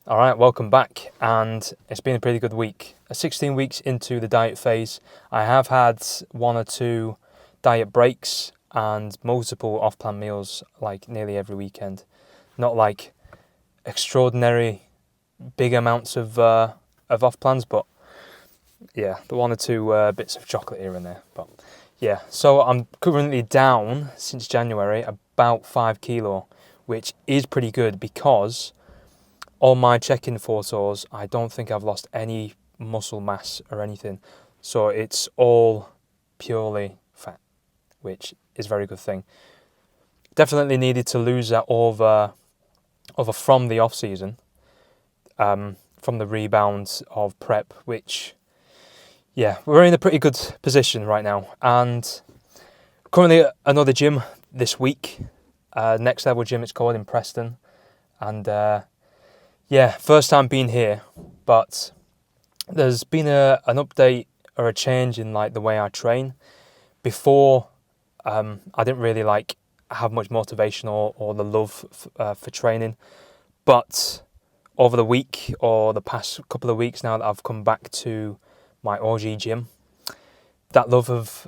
All right, welcome back, and it's been a pretty good week. 16 weeks into the diet phase, I have had one or two diet breaks and multiple off-plan meals like nearly every weekend. Not like extraordinary big amounts of off-plans, but yeah, the one or two bits of chocolate here and there. But yeah, so I'm currently down since January about 5 kilo, which is pretty good because on my check-in photos, I don't think I've lost any muscle mass or anything. So it's all purely fat, which is a very good thing. Definitely needed to lose that over from the off-season, from the rebound of prep, which, yeah, we're in a pretty good position right now. And currently another gym this week, Next Level Gym it's called, in Preston. And yeah, first time being here, but there's been an update or a change in like the way I train. Before, I didn't really like have much motivation or the love for training, but over the week or the past couple of weeks now that I've come back to my OG gym, that love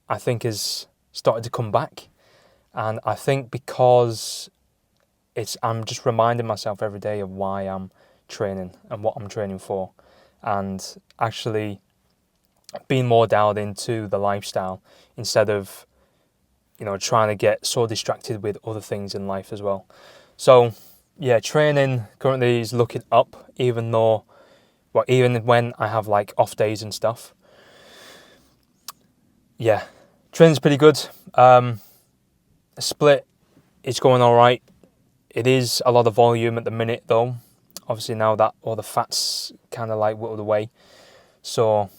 I think has started to come back, and I think because I'm just reminding myself every day of why I'm training and what I'm training for, and actually being more dialed into the lifestyle instead of, trying to get so distracted with other things in life as well. So yeah, training currently is looking up, even when I have like off days and stuff. Yeah, training's pretty good. Split is going all right. It is a lot of volume at the minute though. Obviously now that all the fat's kind of like whittled away. So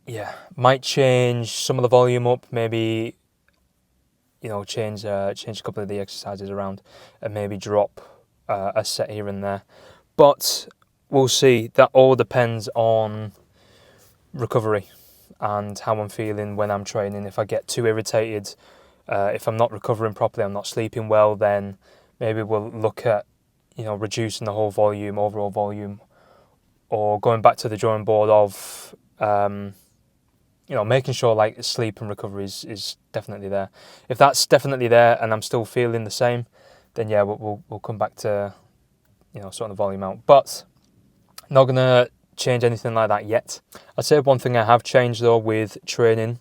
yeah, might change some of the volume up, maybe, change a couple of the exercises around and maybe drop a set here and there. But we'll see. That all depends on recovery and how I'm feeling when I'm training. If I get too irritated, if I'm not recovering properly, I'm not sleeping well, then maybe we'll look at, reducing the whole volume, overall volume, or going back to the drawing board of, making sure like sleep and recovery is definitely there. If that's definitely there and I'm still feeling the same, then yeah, we'll come back to, sorting the volume out. But not gonna change anything like that yet. I'd say one thing I have changed though with training,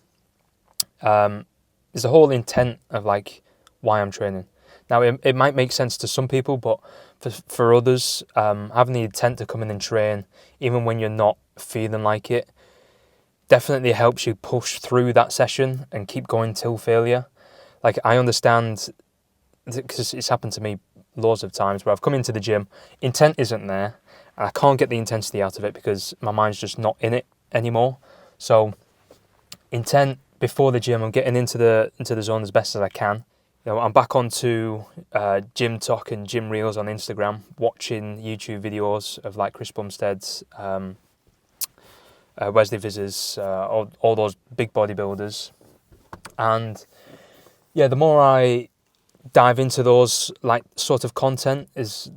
is the whole intent of like why I'm training. Now it might make sense to some people, but for others, having the intent to come in and train, even when you're not feeling like it, definitely helps you push through that session and keep going till failure. Like I understand, because it's happened to me loads of times where I've come into the gym, intent isn't there, and I can't get the intensity out of it because my mind's just not in it anymore. So intent before the gym, I'm getting into the zone as best as I can. I'm back onto Gym Talk and Gym Reels on Instagram, watching YouTube videos of like Chris Bumstead's, Wesley Vissers, all those big bodybuilders. And yeah, the more I dive into those like sort of content, it's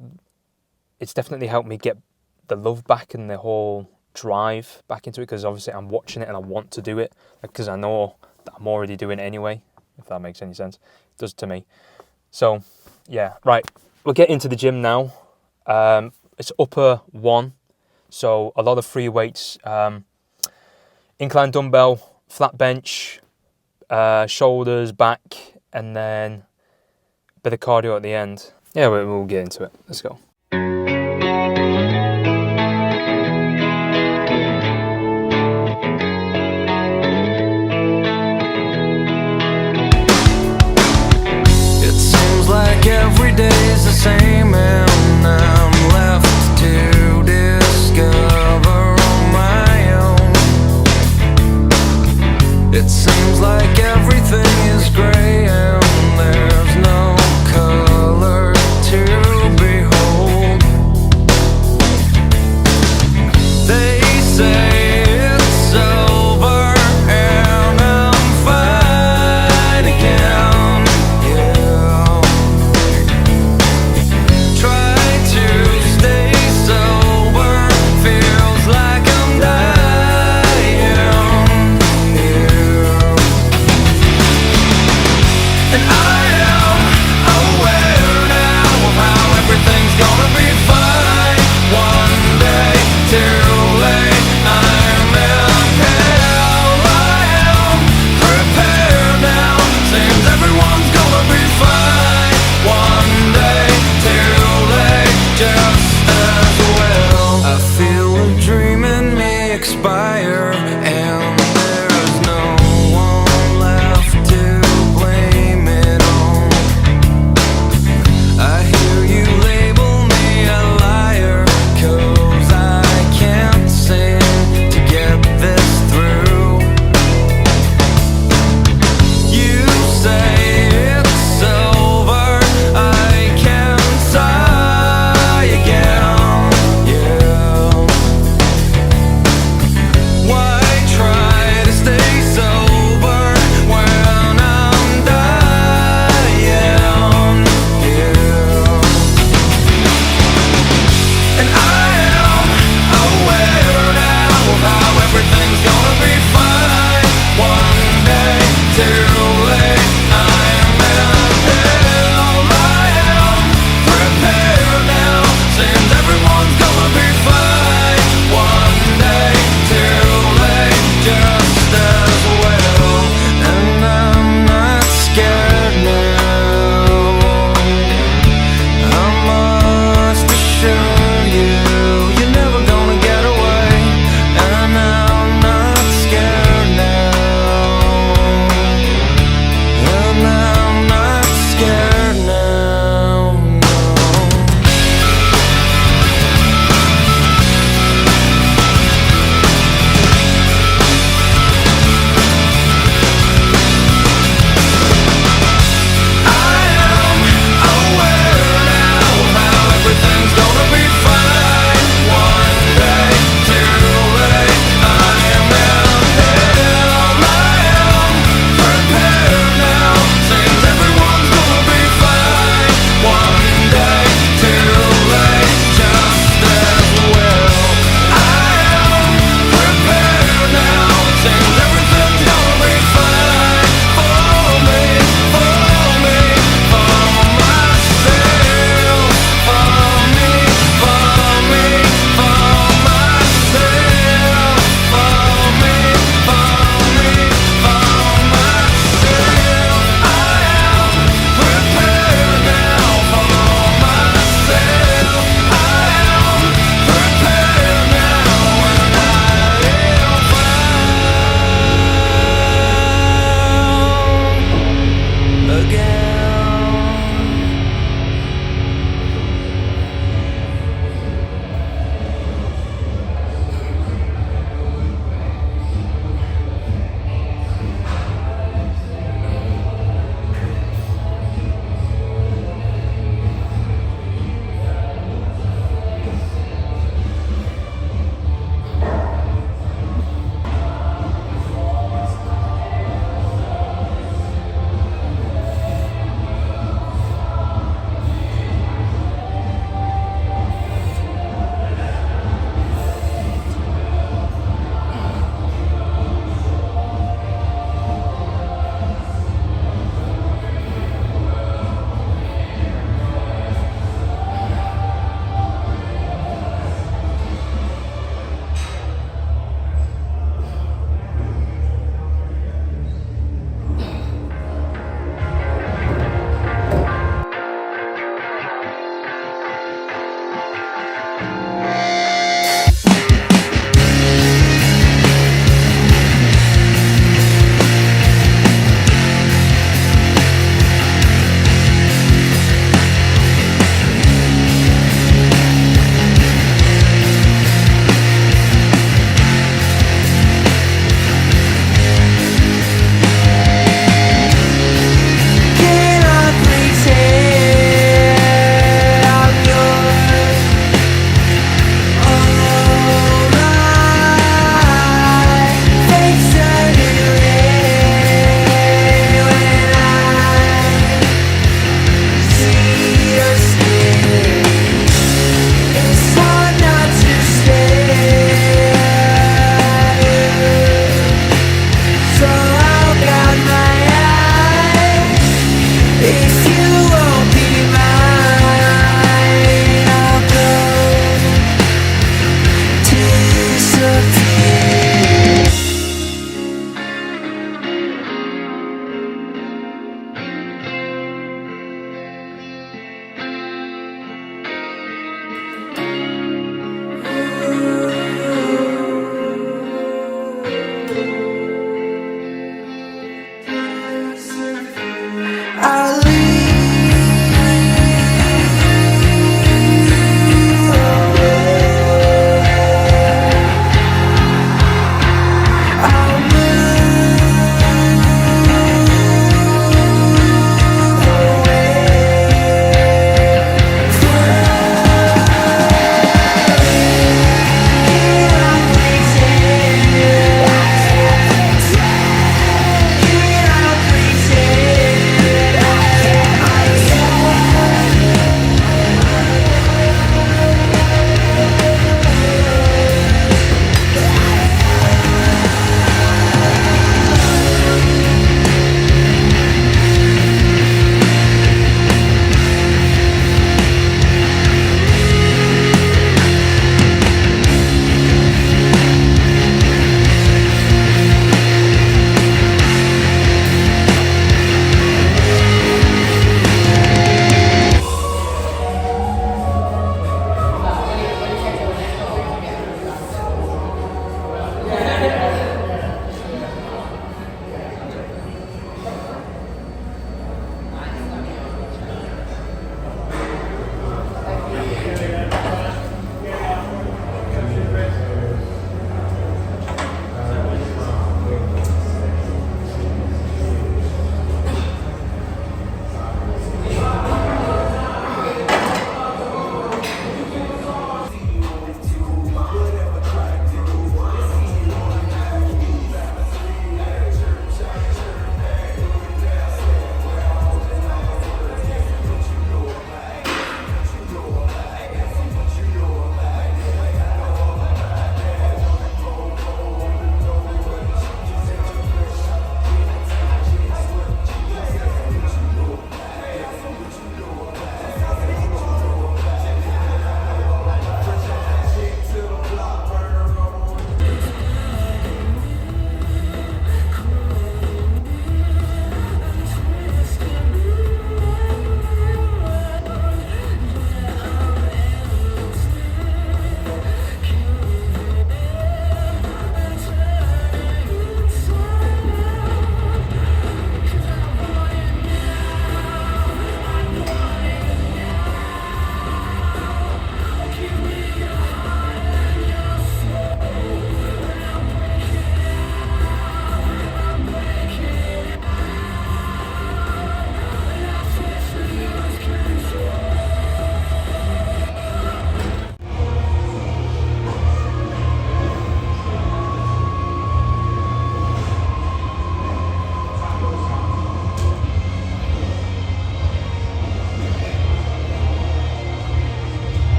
definitely helped me get the love back and the whole drive back into it, because obviously I'm watching it and I want to do it because I know that I'm already doing it anyway, if that makes any sense. It does to me. So yeah, right, we'll get into the gym now. It's upper one, so a lot of free weights, incline dumbbell, flat bench, shoulders, back, and then a bit of cardio at the end. Yeah, we'll get into it. Let's go. Like every day's the same and I'm left to discover on my own. It seems like everything is grey and there's no color to behold.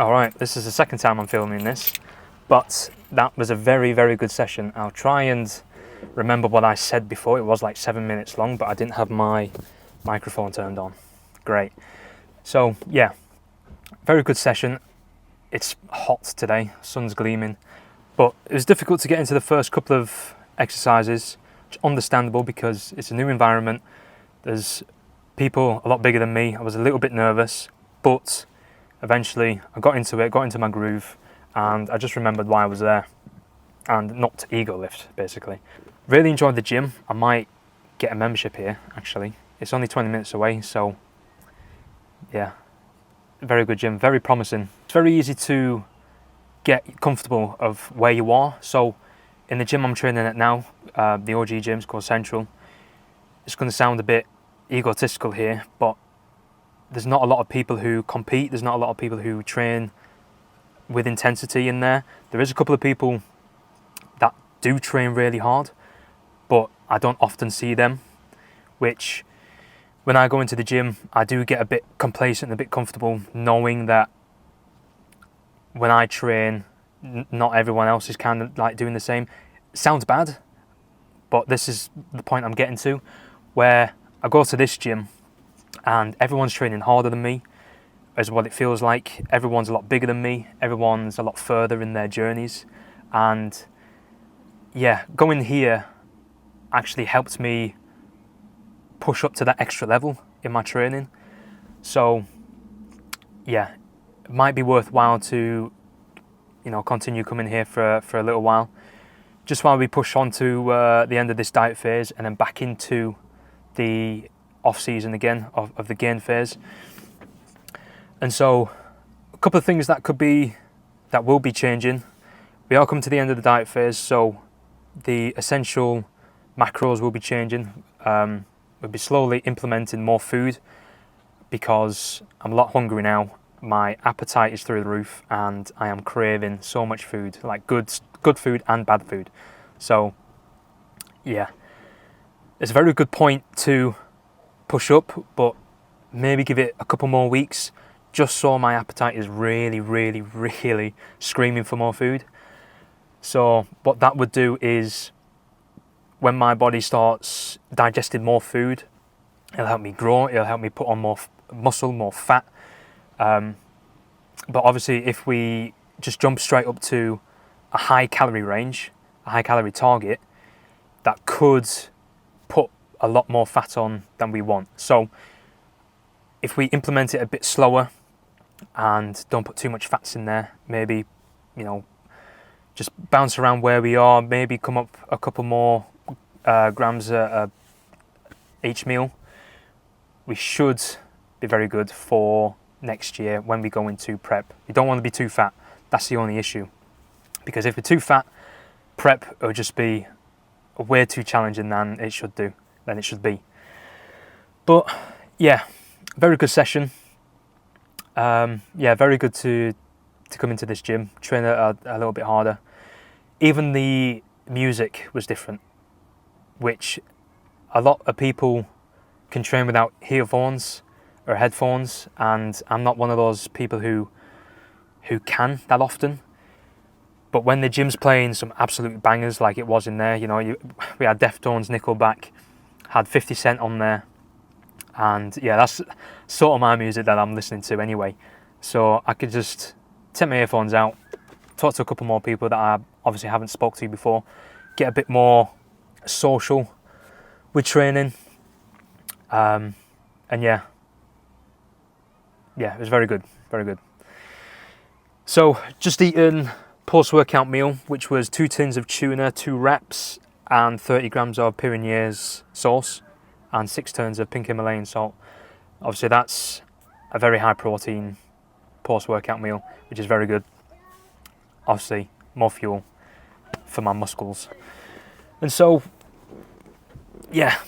Alright, this is the second time I'm filming this, but that was a very, very good session. I'll try and remember what I said before. It was like 7 minutes long, but I didn't have my microphone turned on. Great. So yeah, very good session. It's hot today, sun's gleaming, but it was difficult to get into the first couple of exercises, which is understandable because it's a new environment. There's people a lot bigger than me. I was a little bit nervous, but eventually I got into it, got into my groove, and I just remembered why I was there, and not to ego lift, basically. Really enjoyed the gym. I might get a membership here, actually. It's only 20 minutes away, so yeah, very good gym, very promising. It's very easy to get comfortable of where you are. So in the gym I'm training at now, the OG gym's called Central. It's going to sound a bit egotistical here, but there's not a lot of people who compete. There's not a lot of people who train with intensity in there. There is a couple of people that do train really hard, but I don't often see them, which when I go into the gym, I do get a bit complacent, a bit comfortable, knowing that when I train, not everyone else is kind of like doing the same. Sounds bad, but this is the point I'm getting to, where I go to this gym and everyone's training harder than me, is what it feels like. Everyone's a lot bigger than me. Everyone's a lot further in their journeys. And yeah, going here actually helped me push up to that extra level in my training. So yeah, it might be worthwhile to, continue coming here for a little while, just while we push on to the end of this diet phase and then back into the off season again of the gain phase. And so a couple of things that will be changing. We are coming to the end of the diet phase, so the essential macros will be changing. We'll be slowly implementing more food because I'm a lot hungry now. My appetite is through the roof and I am craving so much food, like good food and bad food. So yeah, it's a very good point to push up, but maybe give it a couple more weeks just so my appetite is really, really, really screaming for more food. So what that would do is when my body starts digesting more food, it'll help me grow, it'll help me put on more muscle, more fat. But obviously if we just jump straight up to a high calorie range, a high calorie target, that could put a lot more fat on than we want. So if we implement it a bit slower and don't put too much fats in there, maybe, just bounce around where we are, maybe come up a couple more grams each meal, we should be very good for next year when we go into prep. You don't want to be too fat. That's the only issue. Because if we're too fat, prep will just be way too challenging than it should be. But yeah, very good session. Very good to come into this gym, train a little bit harder. Even the music was different, which a lot of people can train without earphones or headphones, and I'm not one of those people who can that often. But when the gym's playing some absolute bangers like it was in there, we had Deftones, Nickelback, had 50 Cent on there, and yeah, that's sort of my music that I'm listening to anyway. So I could just take my earphones out, talk to a couple more people that I obviously haven't spoke to before, get a bit more social with training, and yeah, it was very good. So just eaten post-workout meal, which was 2 tins of tuna, 2 wraps, and 30 grams of Pyrenees sauce, and 6 tins of pink Himalayan salt. Obviously that's a very high protein post-workout meal, which is very good. Obviously more fuel for my muscles. And so yeah,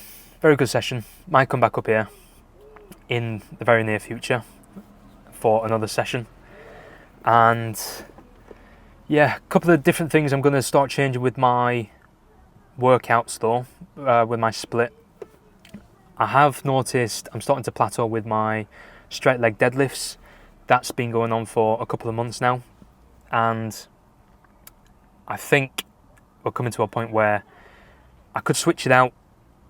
very good session. Might come back up here in the very near future for another session. And yeah, a couple of different things I'm going to start changing with my workouts though, with my split. I have noticed I'm starting to plateau with my straight leg deadlifts. That's been going on for a couple of months now, and I think we're coming to a point where I could switch it out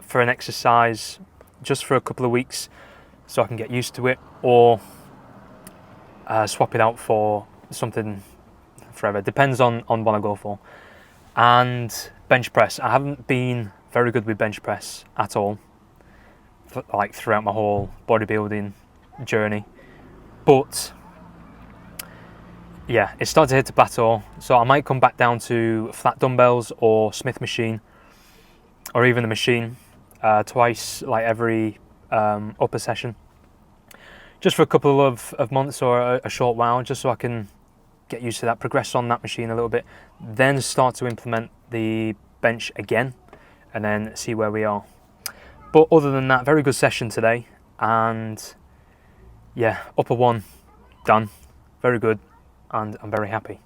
for an exercise just for a couple of weeks so I can get used to it, or swap it out for something forever. Depends on what I go for. And bench press. I haven't been very good with bench press at all, like throughout my whole bodybuilding journey. But yeah, it's starting to hit a plateau, so I might come back down to flat dumbbells or Smith machine, or even the machine twice, like every upper session, just for a couple of months or a short while, just so I can get used to that, progress on that machine a little bit, then start to implement the bench again, and then see where we are. But other than that, very good session today, and yeah, upper one done, very good, and I'm very happy.